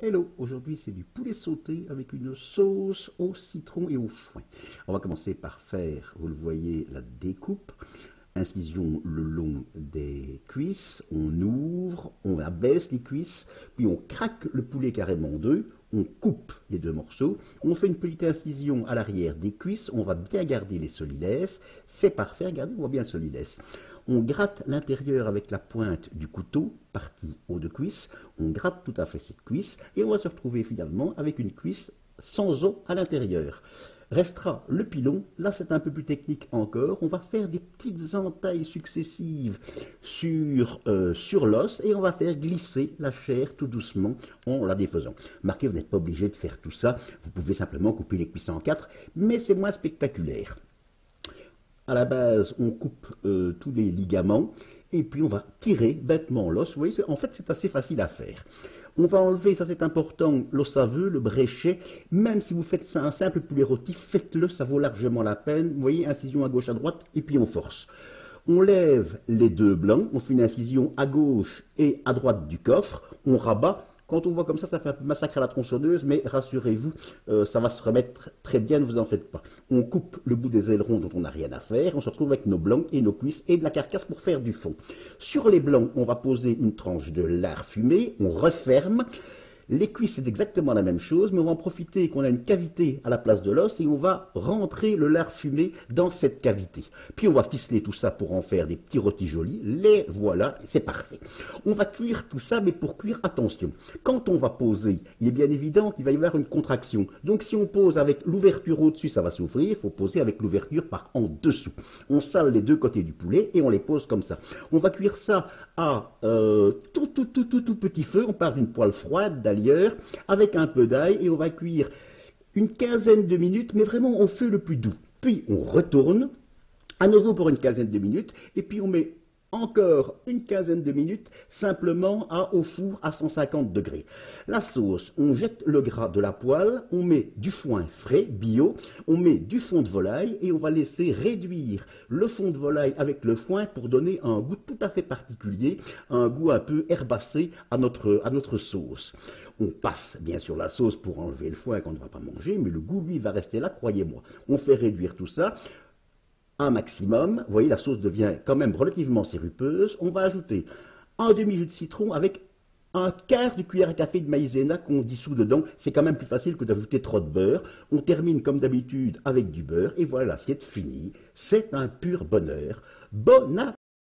Hello, aujourd'hui c'est du poulet sauté avec une sauce au citron et au foin. On va commencer par faire, vous le voyez, la découpe. Incision le long des cuisses, on ouvre, on abaisse les cuisses, puis on craque le poulet carrément en deux, on coupe les deux morceaux, on fait une petite incision à l'arrière des cuisses, on va bien garder les solides, c'est parfait, regardez, on voit bien le solides. On gratte l'intérieur avec la pointe du couteau, partie haut de cuisse, on gratte tout à fait cette cuisse, et on va se retrouver finalement avec une cuisse sans os à l'intérieur. Restera le pilon, là c'est un peu plus technique encore, on va faire des petites entailles successives sur l'os et on va faire glisser la chair tout doucement en la défaisant. Marquez, vous n'êtes pas obligé de faire tout ça, vous pouvez simplement couper les cuisses en quatre, mais c'est moins spectaculaire. À la base, on coupe tous les ligaments et puis on va tirer bêtement l'os. Vous voyez, en fait, c'est assez facile à faire. On va enlever, ça c'est important, l'os aveux, le bréchet. Même si vous faites ça, un simple poulet rôti, faites-le, ça vaut largement la peine. Vous voyez, incision à gauche, à droite, et puis on force. On lève les deux blancs, on fait une incision à gauche et à droite du coffre, on rabat. Quand on voit comme ça fait un peu massacre à la tronçonneuse, mais rassurez-vous, ça va se remettre très bien, ne vous en faites pas. On coupe le bout des ailerons dont on n'a rien à faire, on se retrouve avec nos blancs et nos cuisses et de la carcasse pour faire du fond. Sur les blancs, on va poser une tranche de lard fumé, on referme. Les cuisses, c'est exactement la même chose, mais on va en profiter qu'on a une cavité à la place de l'os et on va rentrer le lard fumé dans cette cavité. Puis on va ficeler tout ça pour en faire des petits rôtis jolis. Les voilà, c'est parfait. On va cuire tout ça, mais pour cuire, attention. Quand on va poser, il est bien évident qu'il va y avoir une contraction. Donc si on pose avec l'ouverture au-dessus, ça va s'ouvrir. Il faut poser avec l'ouverture par en dessous. On sale les deux côtés du poulet et on les pose comme ça. On va cuire ça à tout petit feu. On part d'une poêle froide avec un peu d'ail et on va cuire une quinzaine de minutes, mais vraiment au feu le plus doux. Puis on retourne à nouveau pour une quinzaine de minutes et puis on met encore une quinzaine de minutes simplement au four à 150 degrés. La sauce, on jette le gras de la poêle, on met du foin frais, bio, on met du fond de volaille et on va laisser réduire le fond de volaille avec le foin pour donner un goût tout à fait particulier, un goût un peu herbacé à notre sauce. On passe bien sûr la sauce pour enlever le foin qu'on ne va pas manger, mais le goût lui va rester là, croyez-moi. On fait réduire tout ça un maximum. Vous voyez, la sauce devient quand même relativement sirupeuse. On va ajouter un demi-jus de citron avec un quart de cuillère à café de maïzena qu'on dissout dedans. C'est quand même plus facile que d'ajouter trop de beurre. On termine comme d'habitude avec du beurre et voilà l'assiette finie. C'est un pur bonheur. Bon appétit!